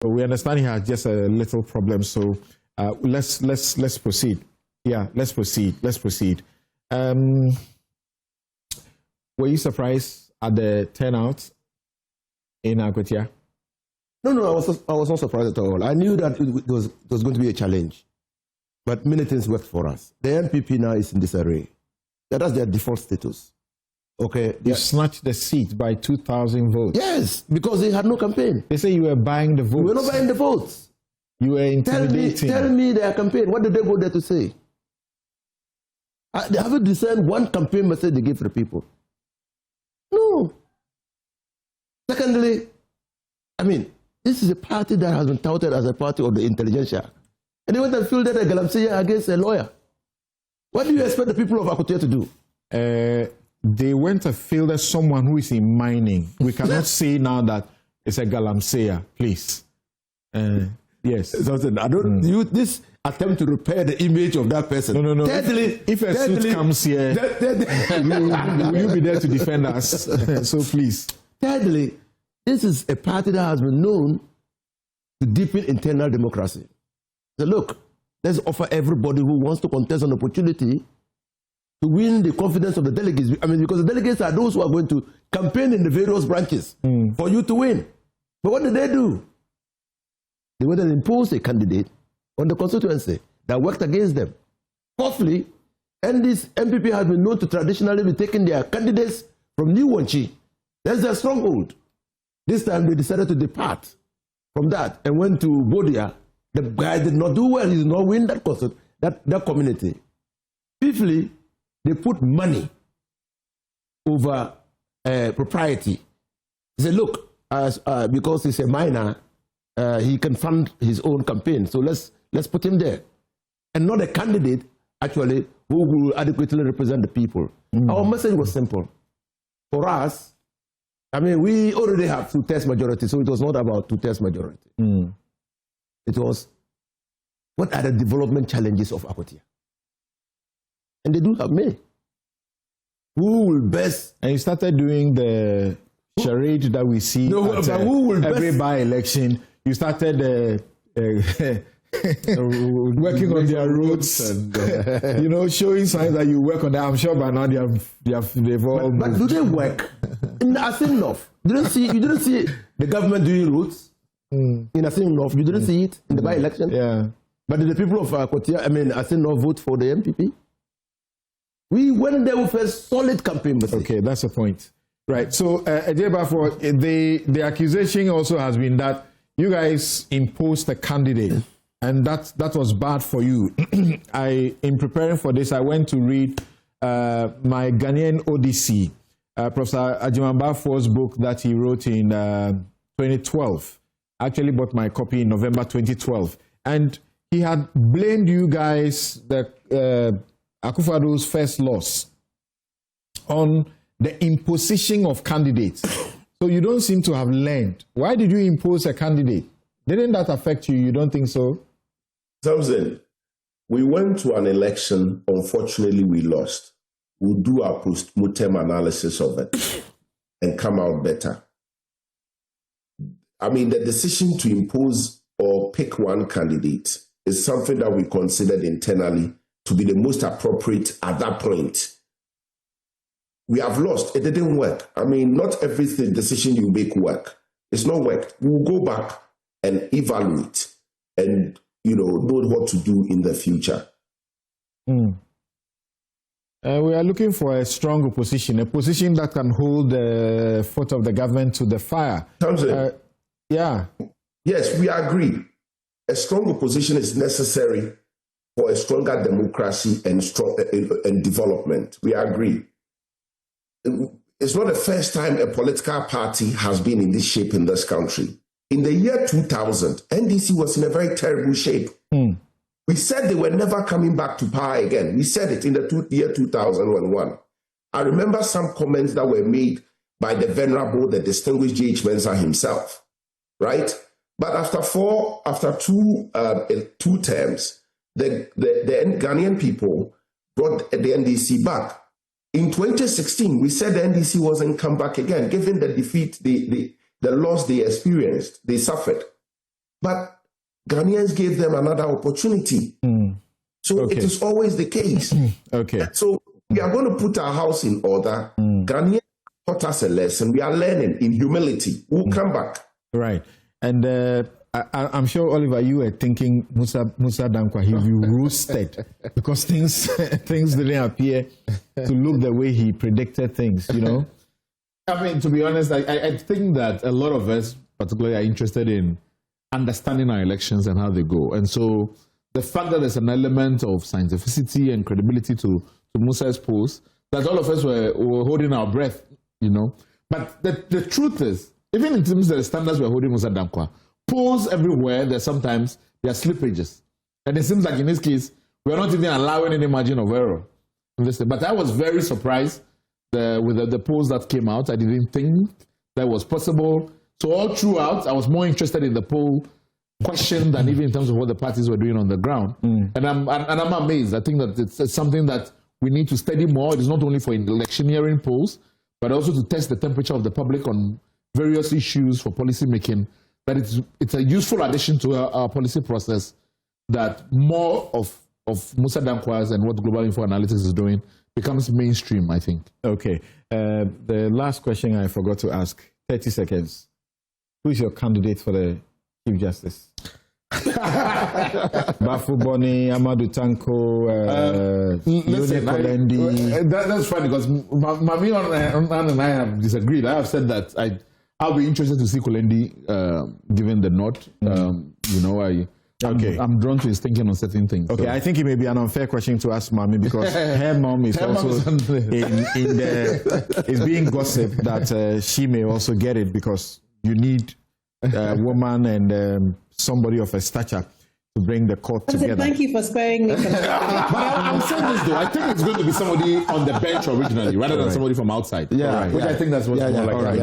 So we understand he has just a little problem. So let's proceed. Yeah, let's proceed. Were you surprised at the turnout in Akwatia? No, I was not surprised at all. I knew that it was going to be a challenge. But many things worked for us. The NPP now is in disarray. That's their default status. Okay. You snatched the seat by 2,000 votes. Yes, because they had no campaign. They say you were buying the votes. We were not buying the votes. You were intimidating. Tell me their campaign. What did they go there to say? They haven't discerned one campaign message they gave to the people. No. Secondly, this is a party that has been touted as a party of the intelligentsia. And they went and fielded a galamsey against a lawyer. What do you expect the people of Akwatia to do? They went and fielded someone who is in mining. We cannot say now that it's a galamsey, please. Yes. This attempt to repair the image of that person. No. Thirdly, if a suit comes here, you'll be there to defend us. So please. Thirdly, this is a party that has been known to deepen internal democracy. So look, let's offer everybody who wants to contest an opportunity to win the confidence of the delegates. Because the delegates are those who are going to campaign in the various branches for you to win. But what did they do? They went and imposed a candidate on the constituency that worked against them. Fourthly, and this NPP has been known to traditionally be taking their candidates from New Wanchi. That's their stronghold. This time they decided to depart from that and went to Bodia. The guy did not do well. He did not win that community. Fifthly, they put money over propriety. They said, look, because he's a minor, he can fund his own campaign. So let's put him there. And not a candidate, actually, who will adequately represent the people. Our message was simple. For us, we already have two-thirds majority, so it was not about two-thirds majority. It was, what are the development challenges of Akwatia? And they do have many. Who will best... And you started doing the charade that we see at every by-election. You started working on their roads and showing signs that you work on that. I'm sure by now they've all But do they work? In Asimov, you didn't see the government doing roads in Asimov. You didn't see it in the by-election. Yeah. But did the people of Akwatia, Asimov, vote for the NPP? We went there with a solid campaign message. Okay, that's the point. Right. So, the accusation also has been that you guys imposed a candidate, and that was bad for you. In preparing for this, I went to read my Ghanaian Odyssey, Professor Ajimambafo's book that he wrote in 2012. I actually bought my copy in November 2012. And he had blamed you guys, the Akufo-Addo's first loss, on the imposition of candidates. So you don't seem to have learned. Why did you impose a candidate? Didn't that affect you? You don't think so? Samson, we went to an election. Unfortunately, we lost. We'll do our post-mortem analysis of it and come out better. The decision to impose or pick one candidate is something that we considered internally to be the most appropriate at that point. We have lost. It didn't work. Not every decision you make work. It's not worked. We'll go back and evaluate and, know what to do in the future. We are looking for a strong opposition, a position that can hold the foot of the government to the fire. Yeah. Yes, we agree. A strong opposition is necessary for a stronger democracy and development. We agree. It's not the first time a political party has been in this shape in this country. In the year 2000, NDC was in a very terrible shape. We said they were never coming back to power again. We said it in the year 2001. I remember some comments that were made by the venerable, the distinguished J.H. Mensah himself, right? But after two terms, the Ghanaian people brought the NDC back. In 2016, we said the NDC wasn't come back again, given the defeat, the loss they experienced, they suffered. but Ghanaians gave them another opportunity. So it is always the case. Okay. So we are going to put our house in order. Ghanaians taught us a lesson. We are learning in humility. We'll come back. Right. And I'm sure, Oliver, you were thinking Musa Dankwa, he will be roasted because things didn't appear to look the way he predicted things, you know? I mean, to be honest, I think that a lot of us, particularly, are interested in understanding our elections and how they go. And so the fact that there's an element of scientificity and credibility to Musa's post, that all of us were holding our breath, you know? But the truth is, even in terms of the standards we're holding Musa Dankwa, polls everywhere, there are slippages. And it seems like in this case, we're not even allowing any margin of error. But I was very surprised with the polls that came out. I didn't think that was possible. So all throughout, I was more interested in the poll question than even in terms of what the parties were doing on the ground. And I'm amazed. I think that it's something that we need to study more. It is not only for electioneering polls, but also to test the temperature of the public on various issues for policy making. That it's a useful addition to our policy process, that more of Musa Dankwa's and what Global Info Analytics is doing becomes mainstream, I think. Okay. The last question I forgot to ask, 30 seconds. Who is your candidate for the Chief Justice? Bafu Boni, Amadou Tanko, Kolendi. That's funny because Mami and I have disagreed. I have said that I'll be interested to see Kolendi given the nod. You know, I'm drawn to his thinking on certain things. Okay, so. I think it may be an unfair question to ask Mami because her mom is it's being gossiped that she may also get it because you need a woman and somebody of a stature to bring the court together. Thank you for sparing me. But I'm saying this though, I think it's going to be somebody on the bench originally rather than somebody from outside. Yeah, which I think that's what's more likely.